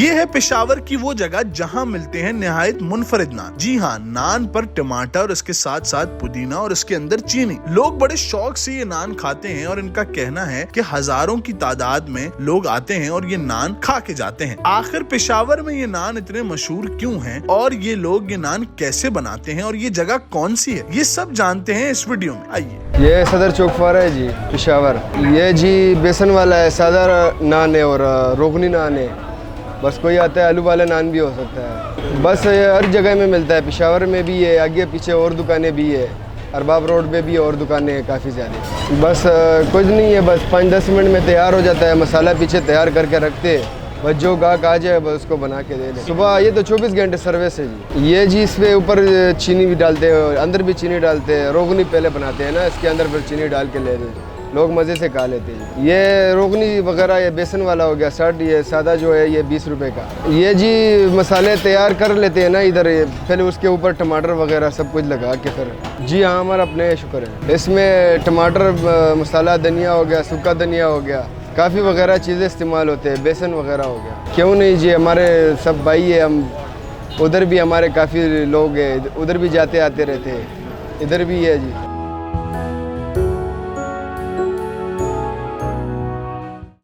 ये है पेशावर की वो जगह जहाँ मिलते हैं निहायत मुनफरिद नान। जी हाँ, नान पर टमाटर और इसके साथ साथ पुदीना और इसके अंदर चीनी। लोग बड़े शौक से ये नान खाते हैं और इनका कहना है कि हजारों की तादाद में लोग आते हैं और ये नान खा के जाते हैं। आखिर पेशावर में ये नान इतने मशहूर क्यों हैं और ये लोग ये नान कैसे बनाते हैं और ये जगह कौन सी है, ये सब जानते हैं इस वीडियो में। आइए। ये सदर चौक पर है जी, पेशावर। ये जी बेसन वाला है, सादा नान है और रोगनी नान है। बस कोई आता है आलू वाला नान भी हो सकता है। बस हर जगह में मिलता है, पेशावर में भी है, आगे पीछे और दुकानें भी है, अरबाब रोड पे भी और दुकानें हैं काफ़ी ज़्यादा। बस कुछ नहीं है, बस 5-10 मिनट में तैयार हो जाता है। मसाला पीछे तैयार करके रखते हैं, बस जो गाहक आ जाए बस उसको बना के दे दें। सुबह ये तो 24 घंटे सर्विस है जी। ये जी इस पे ऊपर चीनी भी डालते हैं, अंदर भी चीनी डालते हैं। रोगनी पहले बनाते हैं ना, इसके अंदर फिर चीनी डाल के ले दें, लोग मज़े से खा लेते हैं। ये रोगनी वगैरह ये बेसन वाला हो गया 60, ये सादा जो है ये 20 रुपए का। ये जी मसाले तैयार कर लेते हैं ना इधर, पहले उसके ऊपर टमाटर वगैरह सब कुछ लगा के फिर। जी हाँ, हमारा अपने शुक्र है। इसमें टमाटर मसाला, धनिया हो गया, सूखा धनिया हो गया, काफ़ी वगैरह चीज़ें इस्तेमाल होते हैं, बेसन वगैरह हो गया। क्यों नहीं जी, हमारे सब भाई है, हम उधर भी हमारे काफ़ी लोग हैं, उधर भी जाते आते रहते हैं, इधर भी है जी।